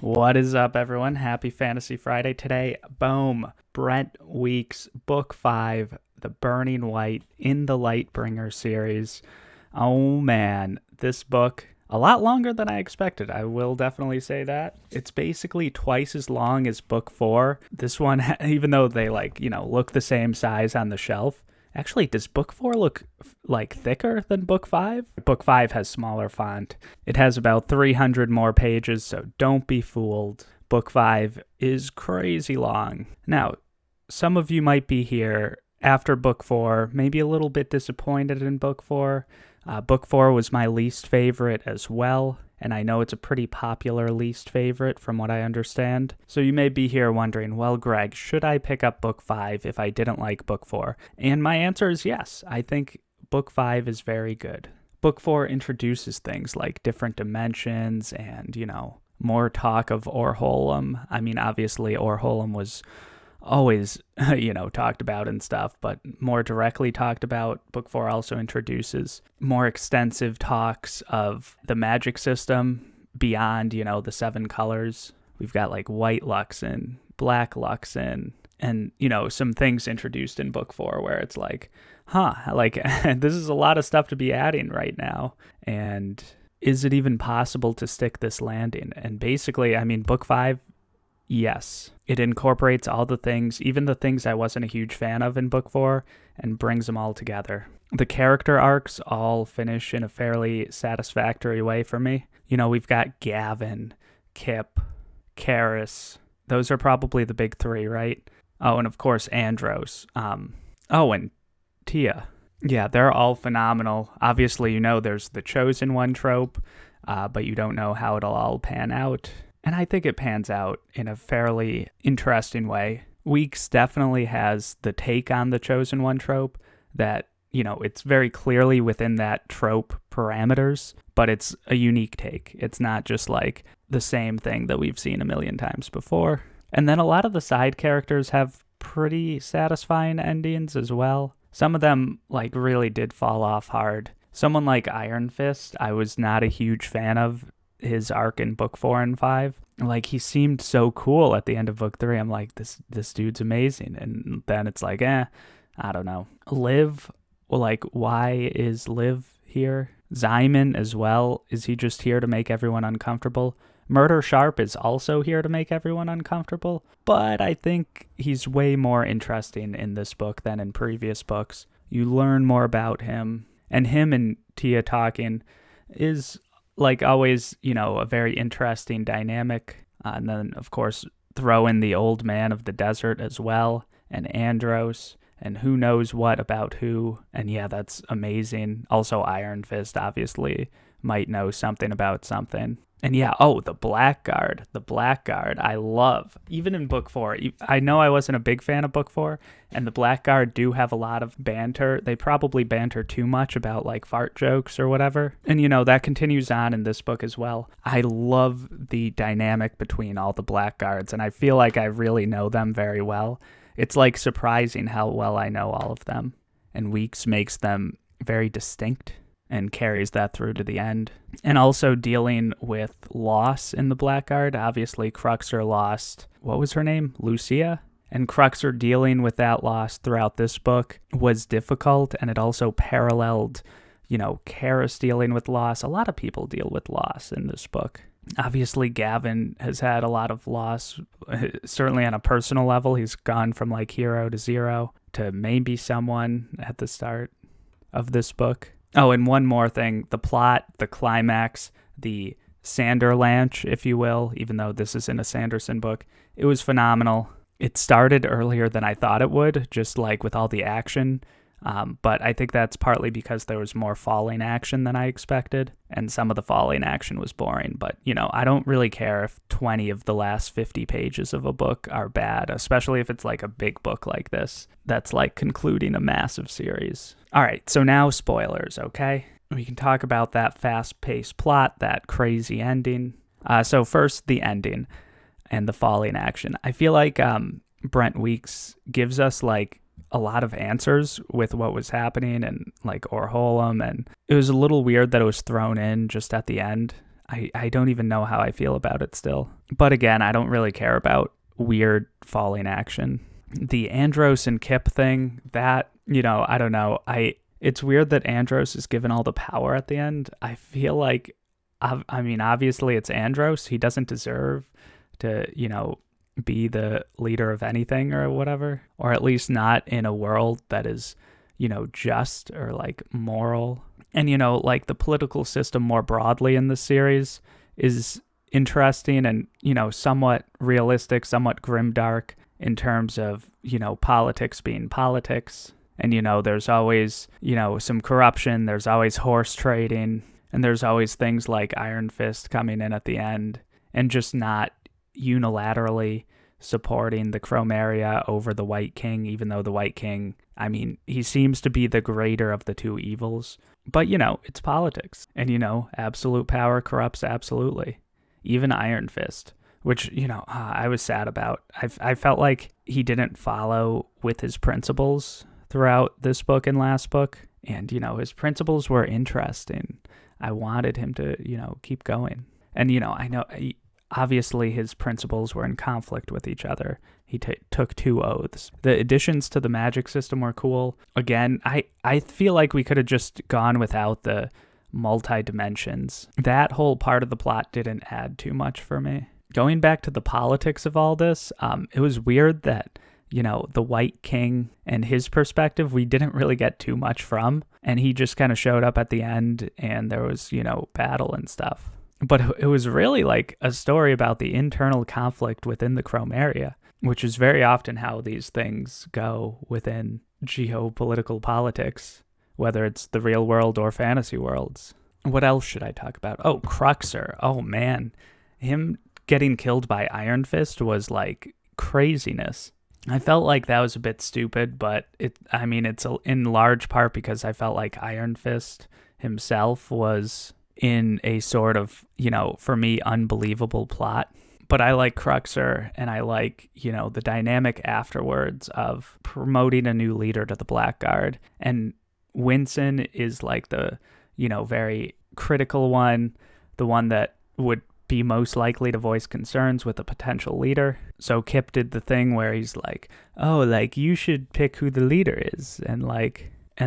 What is up, everyone? Happy Fantasy Friday today. Boom. Brent Weeks, Book 5, The Burning Light in the Lightbringer series. Oh man, this book, a lot longer than I expected. I will definitely say that. It's basically twice as long as Book 4. This one, even though they look the same size on the shelf, actually, does Book 4 look thicker than Book 5? Book 5 has smaller font. It has about 300 more pages, so don't be fooled. Book 5 is crazy long. Now, some of you might be here after Book 4, maybe a little bit disappointed in Book 4. Book 4 was my least favorite as well, and I know it's a pretty popular least favorite from what I understand. So you may be here wondering, well, Greg, should I pick up Book 5 if I didn't like Book 4? And my answer is yes. I think Book 5 is very good. Book 4 introduces things like different dimensions and, more talk of Orholum. I mean, obviously Orholum was always, talked about and stuff, but more directly talked about. Book 4 also introduces more extensive talks of the magic system beyond, the 7 colors. We've got like white Luxin, black Luxin, and, some things introduced in Book 4 where it's like, this is a lot of stuff to be adding right now. And is it even possible to stick this landing? And basically, Book 5, yes, it incorporates all the things, even the things I wasn't a huge fan of in Book 4, and brings them all together. The character arcs all finish in a fairly satisfactory way for me. We've got Gavin, Kip, Karis. Those are probably the big 3, right? Oh, and of course, Andros. And Tia. Yeah, they're all phenomenal. Obviously, there's the Chosen One trope, but you don't know how it'll all pan out. And I think it pans out in a fairly interesting way. Weeks definitely has the take on the Chosen One trope that, it's very clearly within that trope parameters, but it's a unique take. It's not just like the same thing that we've seen a million times before. And then a lot of the side characters have pretty satisfying endings as well. Some of them, really did fall off hard. Someone like Iron Fist, I was not a huge fan of his arc in Book 4 and 5. He seemed so cool at the end of Book 3. I'm like, this dude's amazing. And then it's like, I don't know. Liv, why is Liv here? Zyman as well. Is he just here to make everyone uncomfortable? Murder Sharp is also here to make everyone uncomfortable, but I think he's way more interesting in this book than in previous books. You learn more about him, and him and Tia talking is, always, a very interesting dynamic. And then, of course, throw in the old man of the desert as well, and Andros, and who knows what about who. And yeah, that's amazing. Also, Iron Fist, obviously, might know something about something. And yeah, the Blackguard. The Blackguard, I love. Even in Book 4, I know I wasn't a big fan of Book 4, and the Blackguard do have a lot of banter. They probably banter too much about, fart jokes or whatever. And, that continues on in this book as well. I love the dynamic between all the Blackguards, and I feel like I really know them very well. It's, surprising how well I know all of them. And Weeks makes them very distinct and carries that through to the end. And also dealing with loss in the Blackguard. Obviously, Cruxer lost, what was her name? Lucia? And Cruxer dealing with that loss throughout this book was difficult, and it also paralleled, Karis dealing with loss. A lot of people deal with loss in this book. Obviously, Gavin has had a lot of loss, certainly on a personal level. He's gone from hero to zero to maybe someone at the start of this book. Oh, and one more thing, the plot, the climax, the Sanderlanche, if you will, even though this isn't a Sanderson book, it was phenomenal. It started earlier than I thought it would, just with all the action. But I think that's partly because there was more falling action than I expected, and some of the falling action was boring. But, I don't really care if 20 of the last 50 pages of a book are bad, especially if it's a big book like this that's concluding a massive series. All right, so now spoilers, okay? We can talk about that fast-paced plot, that crazy ending. So first, the ending and the falling action. I feel like Brent Weeks gives us a lot of answers with what was happening and Orholum, and it was a little weird that it was thrown in just at the end. I don't even know how I feel about it still. But again, I don't really care about weird falling action. The Andros and Kip thing, that, I don't know. It's weird that Andros is given all the power at the end. I feel like, obviously it's Andros. He doesn't deserve to, be the leader of anything or whatever, or at least not in a world that is, just or like moral. And, like the political system more broadly in this series is interesting and, somewhat realistic, somewhat grimdark in terms of, politics being politics. And, there's always, some corruption. There's always horse trading. And there's always things like Iron Fist coming in at the end and just not unilaterally supporting the Chromaria over the White King, even though the White King, he seems to be the greater of the two evils. But, it's politics. And, absolute power corrupts absolutely. Even Iron Fist, which, I was sad about. I felt like he didn't follow with his principles throughout this book and last book. And, his principles were interesting. I wanted him to, keep going. And, I know obviously his principles were in conflict with each other. He took 2 oaths. The additions to the magic system were cool. Again, I feel like we could have just gone without the multi-dimensions. That whole part of the plot didn't add too much for me. Going back to the politics of all this, it was weird that, the White King and his perspective, we didn't really get too much from. And he just kind of showed up at the end and there was, battle and stuff. But it was really like a story about the internal conflict within the Chromaria, which is very often how these things go within geopolitical politics, whether it's the real world or fantasy worlds. What else should I talk about? Oh, Cruxer. Oh, man. Him getting killed by Iron Fist was like craziness. I felt like that was a bit stupid, but it's in large part because I felt like Iron Fist himself was in a sort of, for me, unbelievable plot. But I like Cruxer, and I like, the dynamic afterwards of promoting a new leader to the Blackguard. And Winston is like the, very critical one, the one that would be most likely to voice concerns with a potential leader. So Kip did the thing where he's like, oh, like, you should pick who the leader is. And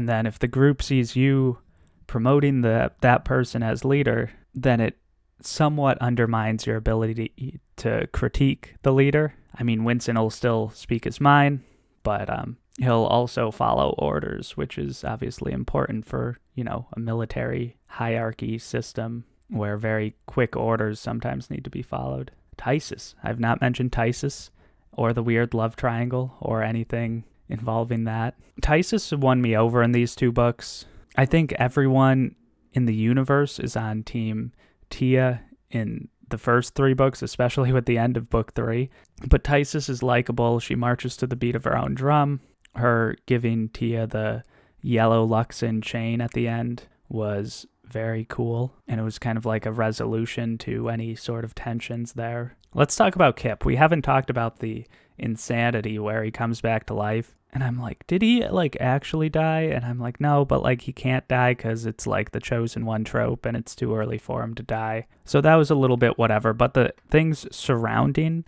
then if the group sees you promoting that person as leader, then it somewhat undermines your ability to critique the leader. Winston will still speak his mind, but he'll also follow orders, which is obviously important for, a military hierarchy system where very quick orders sometimes need to be followed. Tysus. I've not mentioned Tysus or the weird love triangle or anything involving that. Tysus won me over in these 2 books. I think everyone in the universe is on Team Tia in the first 3 books, especially with the end of book 3. But Tysus is likable. She marches to the beat of her own drum. Her giving Tia the yellow Luxon chain at the end was very cool. And it was kind of like a resolution to any sort of tensions there. Let's talk about Kip. We haven't talked about the insanity where he comes back to life. And I'm like, did he actually die? And I'm like, no, but he can't die because it's like the chosen one trope and it's too early for him to die. So that was a little bit whatever. But the things surrounding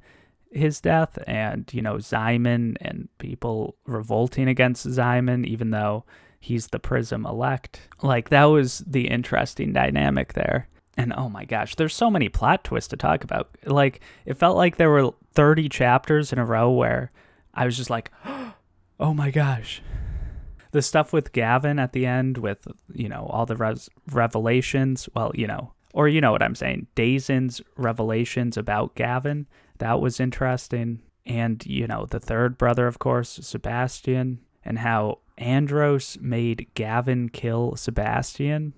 his death and, Ximon and people revolting against Ximon, even though he's the Prism elect, that was the interesting dynamic there. And oh my gosh, there's so many plot twists to talk about. It felt like there were 30 chapters in a row where I was just like, oh my gosh. The stuff with Gavin at the end with, all the revelations, well, or you know what I'm saying, Dazen's revelations about Gavin, that was interesting. And, the third brother, of course, Sebastian, and how Andros made Gavin kill Sebastian.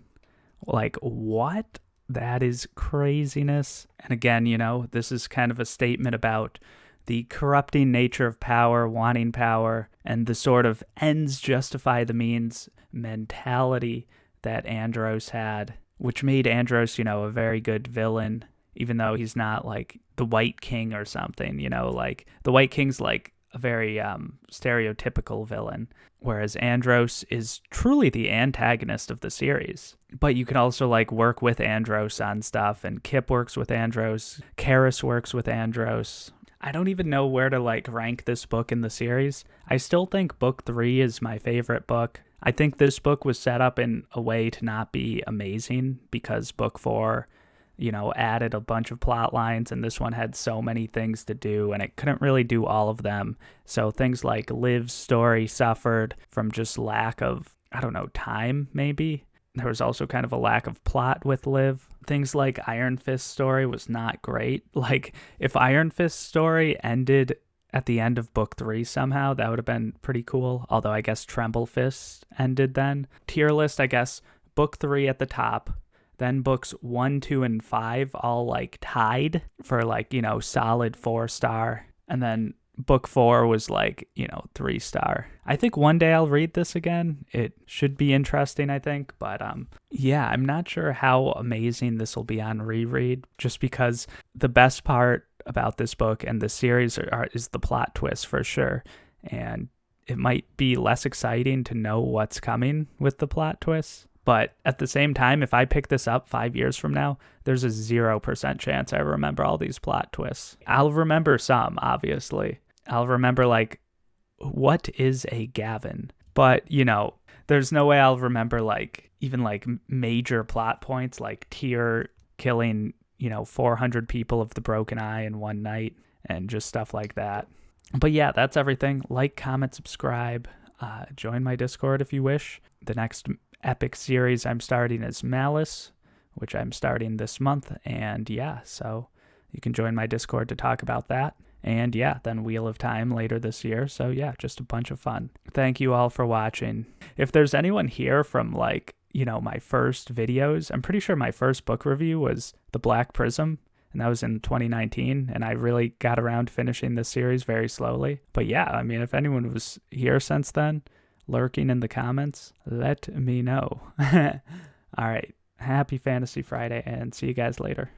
What? That is craziness. And again, this is kind of a statement about the corrupting nature of power, wanting power, and the sort of ends justify the means mentality that Andros had, which made Andros, a very good villain, even though he's not the White King or something, the White King's a very stereotypical villain, whereas Andros is truly the antagonist of the series. But you can also like work with Andros on stuff, and Kip works with Andros, Karis works with Andros. I don't even know where to like rank this book in the series. I still think book 3 is my favorite book. I think this book was set up in a way to not be amazing because book 4, added a bunch of plot lines, and this one had so many things to do, and it couldn't really do all of them. So things like Liv's story suffered from just lack of, time, maybe. There was also kind of a lack of plot with Liv. Things like Iron Fist's story was not great. Like, if Iron Fist's story ended at the end of book 3 somehow, that would have been pretty cool. Although I guess Tremble Fist ended then. Tier list, I guess, book 3 at the top. Then books 1, 2, and 5 all like tied for like, solid 4-star. And then book 4 was like, 3-star. I think one day I'll read this again. It should be interesting, I think. But yeah, I'm not sure how amazing this will be on reread, just because the best part about this book and the series is the plot twist for sure. And it might be less exciting to know what's coming with the plot twists. But at the same time, if I pick this up 5 years from now, there's a 0% chance I remember all these plot twists. I'll remember some, obviously. I'll remember, like, what is a Gavin? But, there's no way I'll remember, like, even, like, major plot points, like Tyr killing, 400 people of the Broken Eye in one night, and just stuff like that. But yeah, that's everything. Like, comment, subscribe. Join my Discord if you wish. The next epic series I'm starting is Malice, which I'm starting this month. And yeah, so you can join my Discord to talk about that. And yeah, then Wheel of Time later this year. So yeah, just a bunch of fun. Thank you all for watching. If there's anyone here from like, my first videos, I'm pretty sure my first book review was The Black Prism. And that was in 2019. And I really got around to finishing this series very slowly. But yeah, I mean, if anyone was here since then, lurking in the comments, let me know. All right. Happy Fantasy Friday, and see you guys later.